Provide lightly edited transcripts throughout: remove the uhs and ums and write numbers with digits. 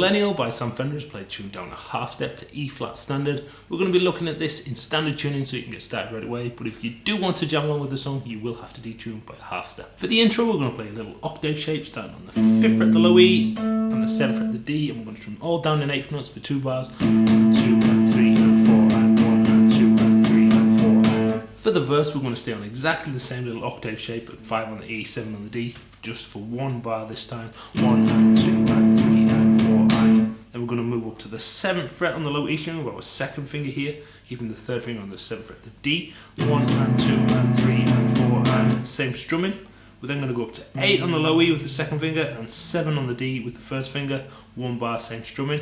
Millennial by Sam Fender is played tuned down a half step to E flat standard. We're going to be looking at this in standard tuning so you can get started right away, but if you do want to jam along with the song, you will have to detune by a half step. For the intro, we're going to play a little octave shape starting on the 5th fret the low E and the 7th fret the D, and we're going to strum all down in 8th notes for 2 bars, 2 and 3 and 4 and 1 and 2 and 3 and 4 and. For the verse, we're going to stay on exactly the same little octave shape at 5 on the E, 7 on the D, just for 1 bar this time, 1 and 2 and 3 and 4 and. Then we're going to move up to the 7th fret on the low E string, we've got our 2nd finger here, keeping the 3rd finger on the 7th fret the D, 1 and 2 and 3 and 4 and, same strumming. We're then going to go up to 8 on the low E with the 2nd finger and 7 on the D with the 1st finger, 1 bar, same strumming.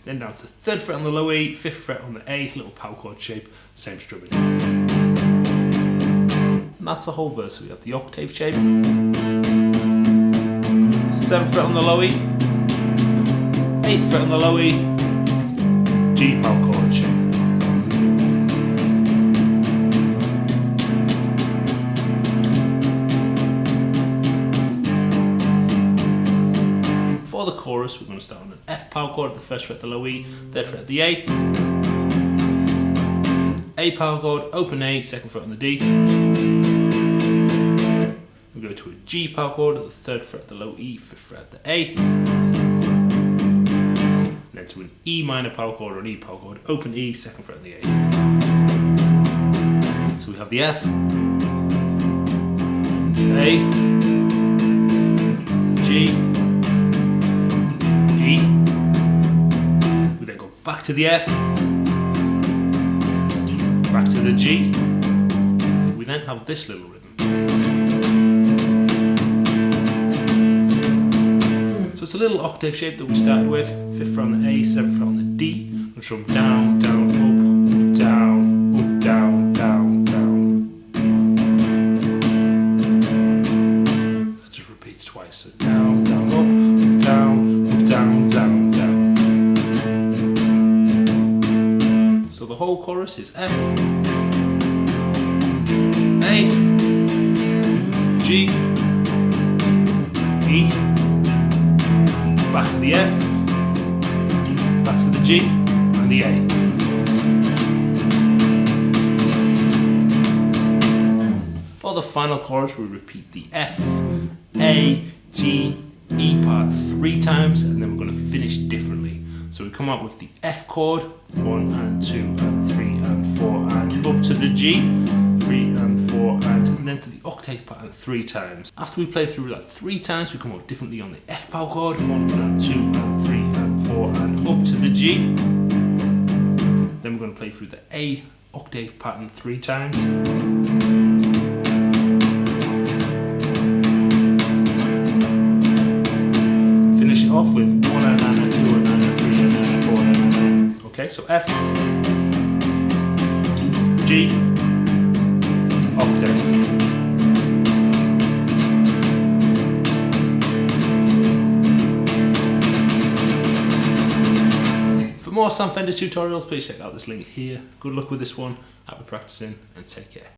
Then down to 3rd fret on the low E, 5th fret on the A, little power chord shape, same strumming. And that's the whole verse. So we have the octave shape, 7th fret on the low E, 8th fret on the low E, G power chord shape. For the chorus, we're going to start on an F power chord at the 1st fret, the low E, 3rd fret at the A power chord, open A, 2nd fret on the D. We go to a G power chord at the 3rd fret, the low E, 5th fret at the A. Then to an E minor power chord or an E power chord, open E, 2nd fret on the A. So we have the F, A, G, E. We then go back to the F, back to the G. We then have this little rhythm. So it's a little octave shape that we started with. 5th fret on the A, 7th fret on the D. We'll strum down, down, up, down, up, down, down, down. That just repeats twice. So down, down, up, down, up, down, down, down. So the whole chorus is F, A, G, E, back to the F, back to the G, and the A. For the final chorus, we repeat the F, A, G, E part 3 times, and then we're going to finish differently. So we come up with the F chord, 1 and 2 and 3 and 4 and up to the G, 3 and 4 and then to the octave pattern 3 times. After we play through that 3 times, we come up differently on the F power chord, 1 and 2 and 3 and 4 and up to the G. Then we're going to play through the A octave pattern 3 times. Finish it off with 1 and a 2 and a 3 and a 4 and a. Okay, so F, G, octave. For more Sam Fender tutorials, please check out this link here. Good luck with this one, happy practicing, and take care.